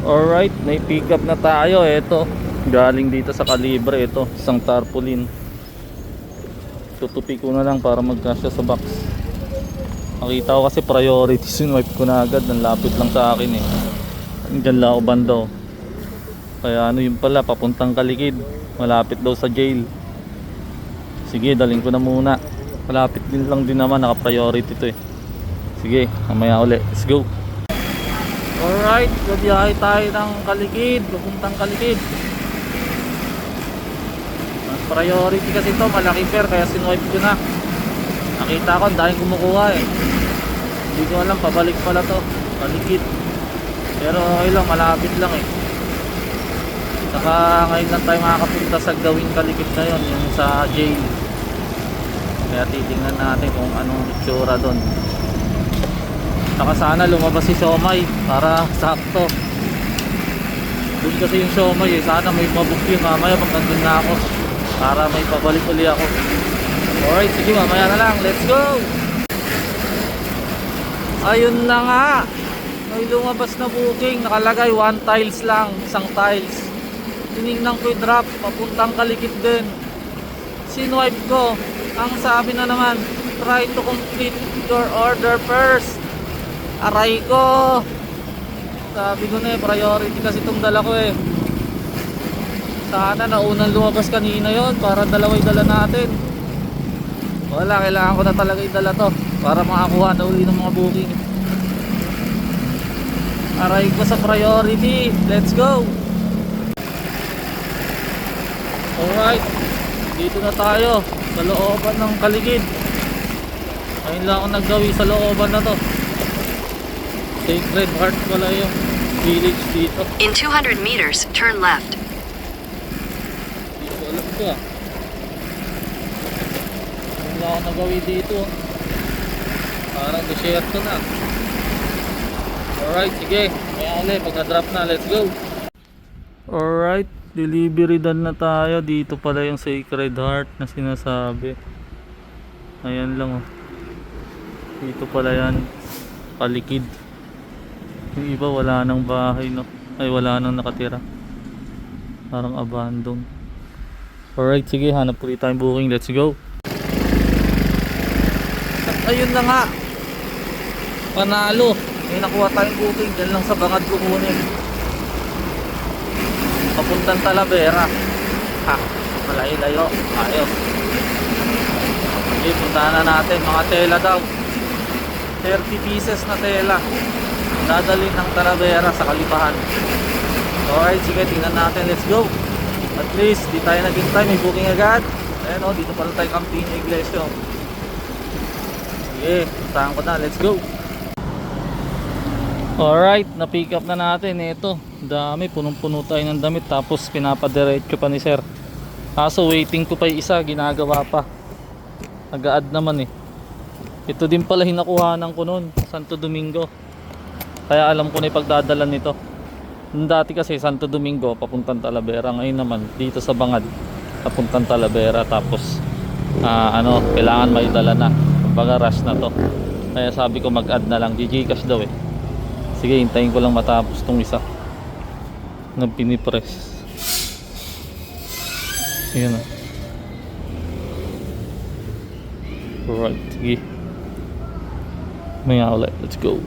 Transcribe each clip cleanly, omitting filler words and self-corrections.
Alright, may pick up na tayo. Ito, galing dito sa Calibre. Ito, isang tarpaulin. Tutupi ko na lang para magkasya sa box. Nakita ko kasi priority, sinwipe ko na agad. Nanlapit lang sa akin eh. Diyan lang ako banda oh. Kaya ano yun pala, papuntang Kalikid. Malapit daw sa jail. Sige, daling ko na muna. Malapit din lang din naman, naka-priority to eh. Sige, mamaya ulit. Let's go. Alright, gabiyahe tayo ng Kalikid. Papuntang Kalikid. Mas priority kasi to, malaki pair. Kaya sinwipe ko na. Nakita ko, dahil kumukuha eh. Hindi ko alam, pabalik pala to Kalikid. Pero okay lang, malapit lang eh. Saka ngayon lang tayo makakapunta sa gawing Kalikid na yun, yung sa jail. Kaya titingnan natin kung anong itsura doon. Saka sana lumabas si Siomay para sakto. Doon kasi yung Siomay eh, sana may mabook yun mamaya pag nandun na ako, para may pabalik uli ako. Alright, sige, mamaya na lang, let's go. Ayun na nga, may lumabas na booking. Nakalagay 1 tiles lang, isang tiles. Tinignan ko yung drop, papuntang Kalikid din. Sinwipe ko, ang sabi na naman, try to complete your order first. Aray ko, sabi ko na eh, priority kasi itong dala ko eh. Sana naunang lumabas kanina yon para dalaway dala natin. Wala, kailangan ko na talaga idala to para makakuha na uli ng mga booking. Aray ko sa priority, let's go. Alright, dito na tayo sa looban ng Kalikid. Ayun lang ako naggawi sa looban na to. Sacred Heart pala yung village dito. In 200 meters, turn left. Dito alam ko ah. Ayun lang ako naggawi dito. Parang desierto na. Alright, sige. Kaya ulit, pag na-drop na, let's go. Alright, delivery done na tayo. Dito pala yung Sacred Heart na sinasabi. Ayan lang oh. Dito pala yan, Kalikid. Yung iba wala nang bahay no. Ay wala nang nakatira. Parang abandon. Alright, sige, hanap ulit tayong booking. Let's go. At ayun na nga, panalo. May nakuha tayong booking. Diyan lang sa bangad kukunin. Papuntang Talavera. Ha, malayo-layo. Ayos. Okay, puntahan na natin. Mga tela daw, 30 pieces na tela dadalhin ng Talavera sa Kalipahan. Alright, sige, tingnan natin. Let's go. At least di tayo naghintay, may booking agad. Ayan o, dito pala tayo Campina Iglesia. Sige, puntahan ko na. Let's go. Alright, na-pick up na natin. Ito, dami, punong-puno tayo ng damit. Tapos pinapadiretso pa ni sir. Kaso waiting ko pa yung isa, ginagawa pa. Nag-a-add naman eh. Ito din pala hinakuhanan ko noon, Santo Domingo. Kaya alam ko na ipagdadalan nito. Dati kasi Santo Domingo papuntang Talavera. Ngayon naman dito sa Bangad papuntang Talavera. Tapos kailangan may dala na. Kumbaga rush na to. Kaya sabi ko mag-add na lang. GCash daw eh. Sige, hintayin ko lang matapos tong isa na pinipress. Ayan na. Alright, sige. Maya ulit, let's go.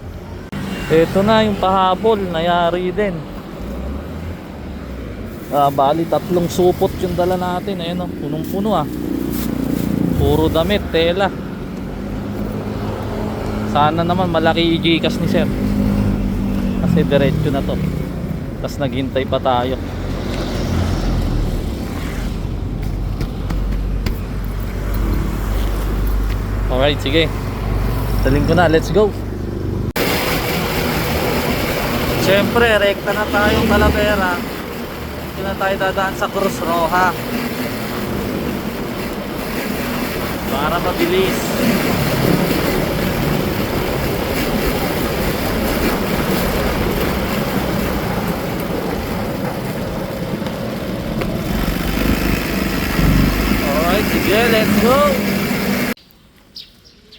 Ito na yung pahabol, nayari din. Bali 3 supot yung dala natin. Ayan o, punong-puno ah. Puro damit, tela. Sana naman malaki i-GCash ni sir. Kasi diretso na to. Tapos naghintay pa tayo. Alright, sige. Daling ko na, let's go. Siyempre, rekta na tayong Talavera. Hindi na tayo dadaan sa Cruz Roja para mabilis. Alright, sige, let's go.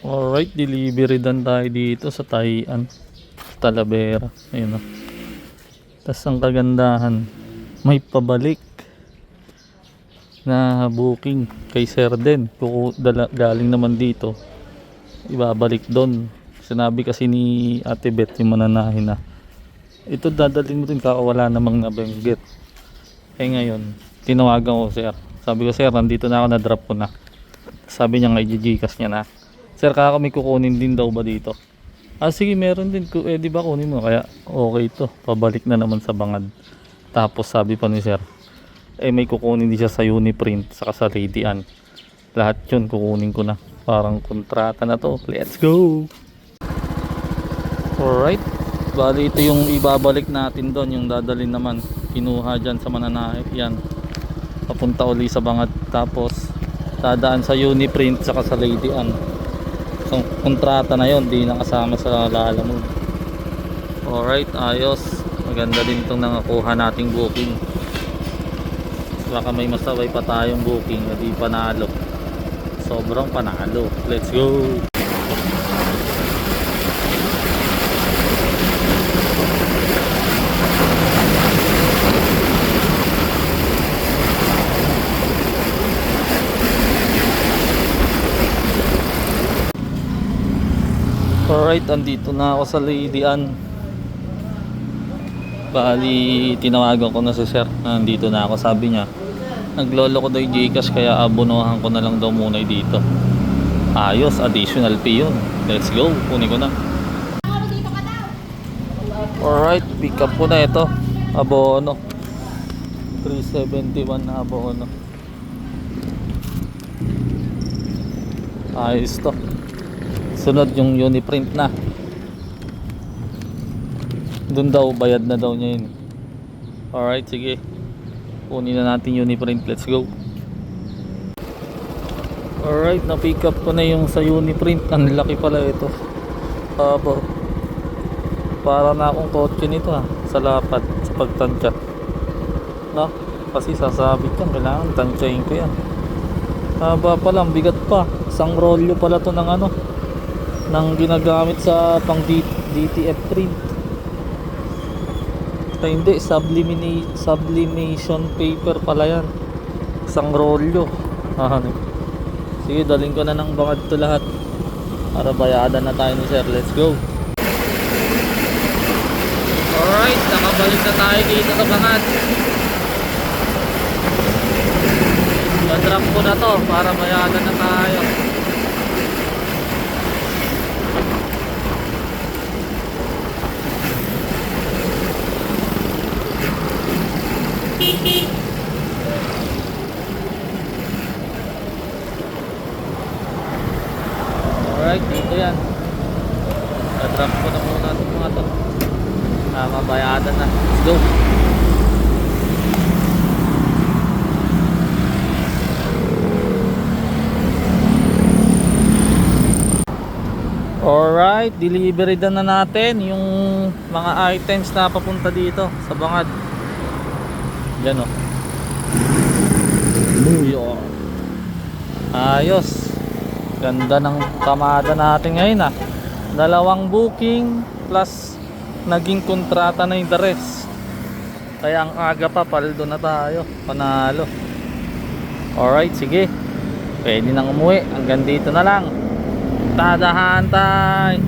Alright, delivery done tayo dito sa Tayan, Talavera. Ayun o. Tas ang kagandahan, may pabalik na booking kay Sir Den. Galing naman dito, ibabalik doon. Sinabi kasi ni Ate Beth yung mananahin na ito dadalhin mo din kakawala namang nabanggit. Ngayon tinawagan ko sir, sabi ko sir nandito na ako, na drop ko na. Sabi niya nga i-gcash niya na. Sir kaka may kukunin din daw ba dito? Sige meron din, di ba kunin mo? Kaya okay to, pabalik na naman sa Bangad. Tapos sabi pa ni sir may kukunin din siya sa Uniprint saka sa Lady Ann. Lahat yun kukunin ko na, parang kontrata na to. Let's go. Alright, bali ito yung ibabalik natin doon, yung dadalhin naman kinuha dyan sa mananahe. Yan, papunta uli sa Bangad, tapos dadaan sa Uniprint saka sa Lady Ann. So kontrata na yon, di na kasama sa Lalamove. Alright, ayos, maganda din itong nangakuha nating booking. Baka may masabay pa tayong booking na di panalo, sobrang panalo. Let's go. Alright, andito na ako sa Lady Ann. Bali, tinawagan ko na si sir, nandito na ako. Sabi niya naglolo ko daw yung Gcash, kaya abunuhan ko na lang daw muna dito. Ayos, additional fee yun. Let's go, kunin ko na. Alright, pick up ko na ito, abono 371 na abono. Ayos to. Sunod yung Uniprint na. Doon daw, bayad na daw niya yun. Alright, sige, kunin na natin Uniprint. Let's go. Alright, na-pick up ko na yung sa Uniprint. Ang laki pala ito. Para na akong kotse nito sa lapad, sa pagtansya. No? Kasi sasabit yan, kailangan tansyahin ko yan. Haba pa lang, bigat pa. Isang rolyo pala to ng ng ginagamit sa pang DTF print. Hindi, sublimation paper pala yan. Isang rolyo. Sige, daling ko na ng Bangad to lahat para bayadan na tayo ni sir. Let's go. Alright, nakabalik na tayo dito sa Bangad. Na-drop ko na to para bayadan na tayo. Alright, dito yan. Na-drop ko na muna itong mga to. Mabayadan na. Let's go. Alright, delivery na natin yung mga items na papunta dito sa Bangad. Yan o. Ayos. Ganda ng kamada natin ngayon 2 booking plus naging kontrata na yung the rest. Kaya ang aga pa, paldo na tayo. Panalo. Alright, sige. Pwede nang umuwi. Hanggang dito na lang. Tadahan tayo.